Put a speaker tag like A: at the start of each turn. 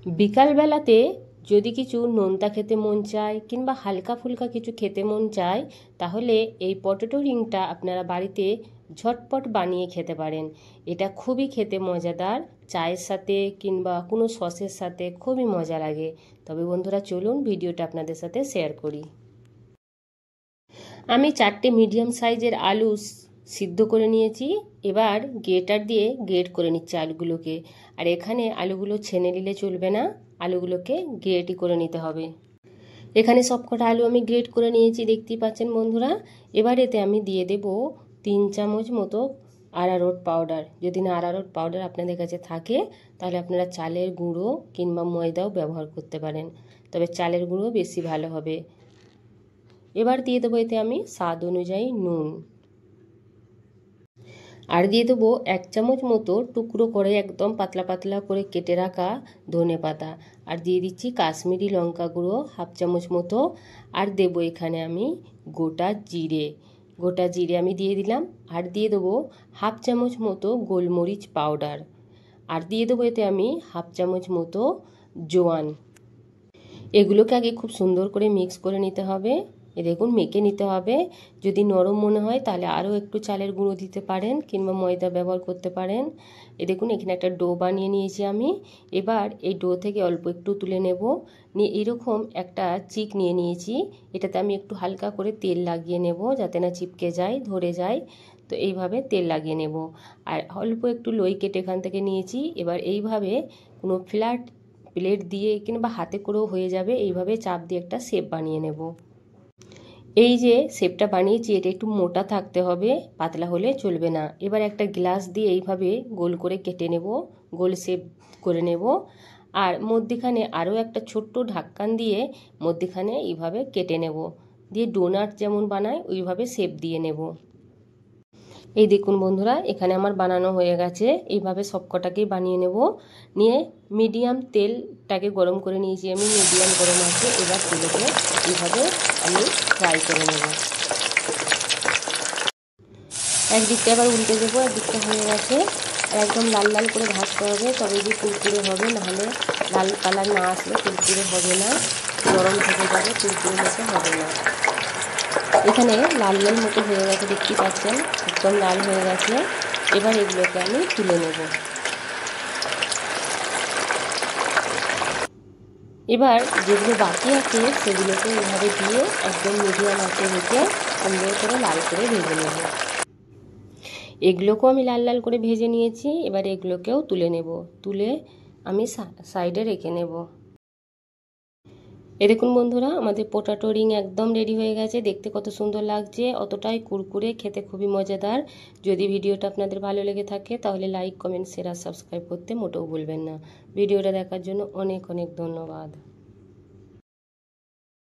A: বিকালবেলাতে যদি কিছু নোনতা খেতে মন চায় কিংবা হালকা ফুলকা কিছু খেতে মন চায়, তাহলে এই পটেটো রিংটা আপনারা বাড়িতে ঝটপট বানিয়ে খেতে পারেন। এটা খুবই খেতে মজাদার, চায়ের সাথে কিংবা কোনো সসের সাথে খুবই মজা লাগে। তবে বন্ধুরা চলুন ভিডিওটা আপনাদের সাথে শেয়ার করি। আমি 4টে মিডিয়াম সাইজের আলু সিদ্ধ করে নিয়েছি। এবার গ্রেটার দিয়ে গ্রেট করে নিচ্ছি আলুগুলোকে। আর এখানে আলুগুলো ছেনে নিলে চলবে না, আলুগুলোকে গ্রেটই করে নিতে হবে। এখানে সবকটা আলু আমি গ্রেট করে নিয়েছি, দেখতেই পাচ্ছেন বন্ধুরা। এবার এতে আমি দিয়ে দেব 3 চামচ মতো আরারোট পাউডার। যদি না আরারোট পাউডার আপনাদের কাছে থাকে তাহলে আপনারা চালের গুঁড়ো কিংবা ময়দাও ব্যবহার করতে পারেন, তবে চালের গুঁড়ো বেশি ভালো হবে। এবার দিয়ে দেবো এতে আমি স্বাদ অনুযায়ী নুন, আর দিয়ে দেবো 1 চামচ মতো টুকরো করে একদম পাতলা পাতলা করে কেটে রাখা ধনে পাতা, আর দিয়ে দিচ্ছি কাশ্মীরি লঙ্কা গুঁড়ো 1/2 চামচ মতো, আর দেবো এখানে আমি গোটা জিরে আমি দিয়ে দিলাম, আর দিয়ে দেবো 1/2 চামচ মতো গোলমরিচ পাউডার, আর দিয়ে দেবো এতে আমি 1/2 চামচ মতো জোয়ান। এগুলোকে আগে খুব সুন্দর করে মিক্স করে নিতে হবে। দেখুন মেখে নিতে হবে। যদি নরম মনে হয় তাহলে আরও একটু চালের গুঁড়ো দিতে পারেন কিংবা ময়দা ব্যবহার করতে পারেন। দেখুন এখানে একটা ডো বানিয়ে নিয়েছি আমি। এবার এই ডো থেকে অল্প একটু তুলে নেব, নিয়ে এরকম একটা চিক নিয়ে নিয়েছি। এটাতে আমি একটু হালকা করে তেল লাগিয়ে নেব যাতে না চিপকে যায়, ধরে যায়। তো এইভাবে তেল লাগিয়ে নেব, আর অল্প একটু লই কেটে এখান থেকে নিয়েছি। এবার এইভাবে কোনো ফ্ল্যাট প্লেট দিয়ে কিংবা হাতে করেও হয়ে যাবে, এইভাবে চাপ দিয়ে একটা শেপ বানিয়ে নেব। এই যে শেপটা বানিয়েছি এটা একটু মোটা থাকতে হবে, পাতলা হলে চলবে না। এবার একটা গ্লাস দিয়ে এইভাবে গোল করে কেটে নেব, গোল শেপ করে নেব, আর মধ্যিখানে আরও একটা ছোট্ট ঢাকন দিয়ে মধ্যিখানে এইভাবে কেটে নেব, দিয়ে ডোনাট যেমন বানায় ওইভাবে শেপ দিয়ে নেব। এই দেখুন বন্ধুরা এখানে আমার বানানো হয়ে গেছে। এইভাবে সবকটাকেই বানিয়ে নেব। নিয়ে মিডিয়াম তেলটাকে গরম করে নিয়েছি আমি, মিডিয়াম গরম আছে। এবার তেলকে এইভাবে আমি ফ্রাই করে নেব। একদিকটা এবার উল্টে দেবো, একদিকটা হয়ে গেছে। আর একদম লাল লাল করে ভাজতে হবে, তবে যে কুরকুরে হবে, নাহলে লাল কালার না আসলে কুরকুরে হবে না, নরম থেকে যাবে, কুরকুরে মতো হবে না। এখানে লাল লাল মতো হয়ে গেছে, দেখতে পাচ্ছেন একদম লাল হয়ে গেছে। এবার এগুলোকে আমি তুলে নেব। এবার যেগুলো বাকি আছে সেগুলোকে এইভাবে দিয়ে একদম মিডিয়াম আঁচে রেখে সুন্দর করে লাল করে ভেজে নেব। এগুলোকেও আমি লাল লাল করে ভেজে নিয়েছি। এবার এগুলোকেও তুলে নেব, তুলে আমি সাইডে রেখে নেব। দেখুন বন্ধুরা আমাদের পটাটো রিং একদম রেডি হয়ে গেছে, দেখতে কত সুন্দর লাগছে, অতটাই কুরকুরে, খেতে খুবই মজাদার। যদি ভিডিওটা আপনাদের ভালো লেগে থাকে তাহলে লাইক, কমেন্ট, শেয়ার আর সাবস্ক্রাইব করতে মোটেও ভুলবেন না। ভিডিওটা দেখার জন্য অনেক অনেক ধন্যবাদ।